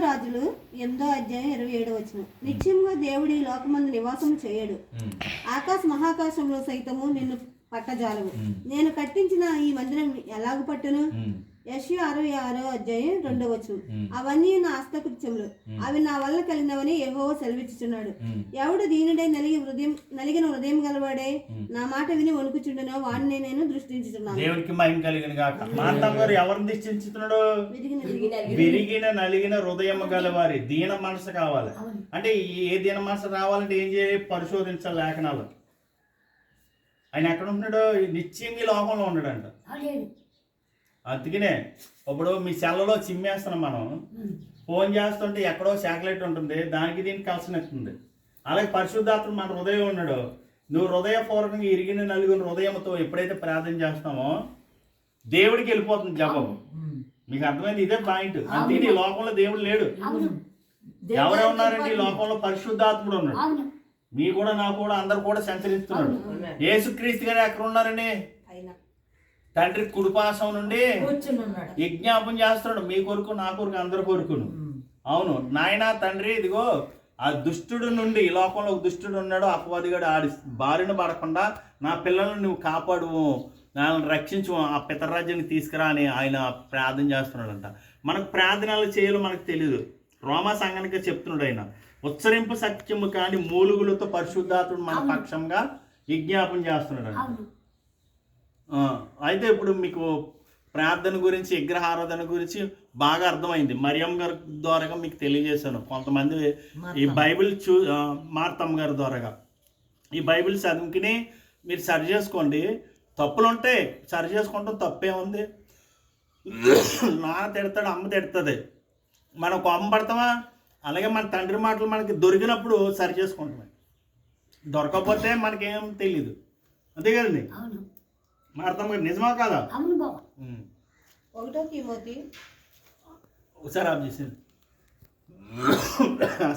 రాజులు 8:27 నిత్యముగా దేవుడి లోకమందు నివాసం చేయడు, ఆకాశ మహాకాశంలో సైతము నిన్ను పట్టజాలవు. నేను కట్టించిన ఈ మందిరం ఎలాగ పట్టును? యెషయా 66:2 అవన్నీ నా హస్తకృత్యములు, అవి నా వల్ల కలిగినవని యెహోవా సెలవిచ్చుచున్నాడు. ఎవడు దీనుడై నలిగిన హృదయం గలవాడే నా మాట విని వణుకుచుండునో వాడిని నేను దృష్టించుచున్నాను. దేవునికి మహిమ కలిగిన గాక. మార్తమ్మ గారు ఎవరిని దృష్టించుతున్నాడు? విరిగిన నలిగిన హృదయం గలవారి. దీన మనసు కావాలి అంటే ఏ దీన మనసు రావాలంటే ఏం చేయాలి? పరిశోధించాలి లేఖనాలు. ఆయన ఎక్కడ ఉంటున్నాడు? నిత్యంగా ఈ లోకంలో ఉన్నాడంట. అందుకనే ఇప్పుడు మీ సెల్లలో చిమ్మేస్తున్నాం మనం, ఫోన్ చేస్తుంటే ఎక్కడో శాటిలైట్ ఉంటుంది, దానికి దీనికి కలిసినట్టుంది. అలాగే పరిశుద్ధాత్మ మన హృదయం ఉన్నాడు. నువ్వు హృదయపూర్వకంగా ఇరిగిన నలుగురు హృదయంతో ఎప్పుడైతే ప్రార్థన చేస్తామో దేవుడికి వెళ్ళిపోతుంది జపం. మీకు అర్థమైంది? ఇదే పాయింట్. అంతే, ఈ లోకంలో దేవుడు లేడు. ఎవరే ఉన్నారండి ఈ లోకంలో? పరిశుద్ధాత్ముడు ఉన్నాడు. మీ కూడా నా కూడా అందరు కూడా సంచరిస్తున్నాడు. యేసుక్రీస్తు గారు ఎక్కడ ఉన్నారండి? తండ్రి కుడిపాసం నుండి విజ్ఞాపం చేస్తున్నాడు, మీ కొరకు నా కొరకు అందరి కొరకును. అవును నాయన తండ్రి, ఇదిగో ఆ దుష్టుడు నుండి, ఈ లోకంలో ఒక దుష్టుడు ఉన్నాడు, అపవాదిగాడు, ఆడి బారిన పడకుండా నా పిల్లలను నువ్వు కాపాడువు, వాళ్ళని రక్షించు, ఆ పితరాజ్యాన్ని తీసుకురా అని ఆయన ప్రార్థన చేస్తున్నాడంట. మనకు ప్రార్థనలు చేయాలో మనకు తెలియదు. రోమా సంఘానికి చెప్తున్నాడు ఆయన, ఉచ్చరింపు సత్యము కానీ మూలుగులతో పరిశుద్ధాత్ముడు మన పక్షంగా విజ్ఞాపం చేస్తున్నాడు. అయితే ఇప్పుడు మీకు ప్రార్థన గురించి, విగ్రహారాధన గురించి బాగా అర్థమైంది. మరియమ్మ గారి ద్వారాగా మీకు తెలియజేశాను. కొంతమంది ఈ బైబిల్ మార్తమ్మ గారి ద్వారాగా ఈ బైబిల్ చదువుకుని మీరు సరి చేసుకోండి. తప్పులు ఉంటే సరి చేసుకుంటాం, తప్పే ఉంది. నాన్న తిడతాడు, అమ్మ తిడుతుంది, మనం కోపం పడతామా? అలాగే మన తండ్రి మాటలు మనకి దొరికినప్పుడు సరి చేసుకుంటాం, దొరకకపోతే మనకేం తెలీదు. అంతే కదండి మార్తమ్మ గారు, నిజమా కాదా? ఒకసారి ఆఫ్ చేసింది అసలు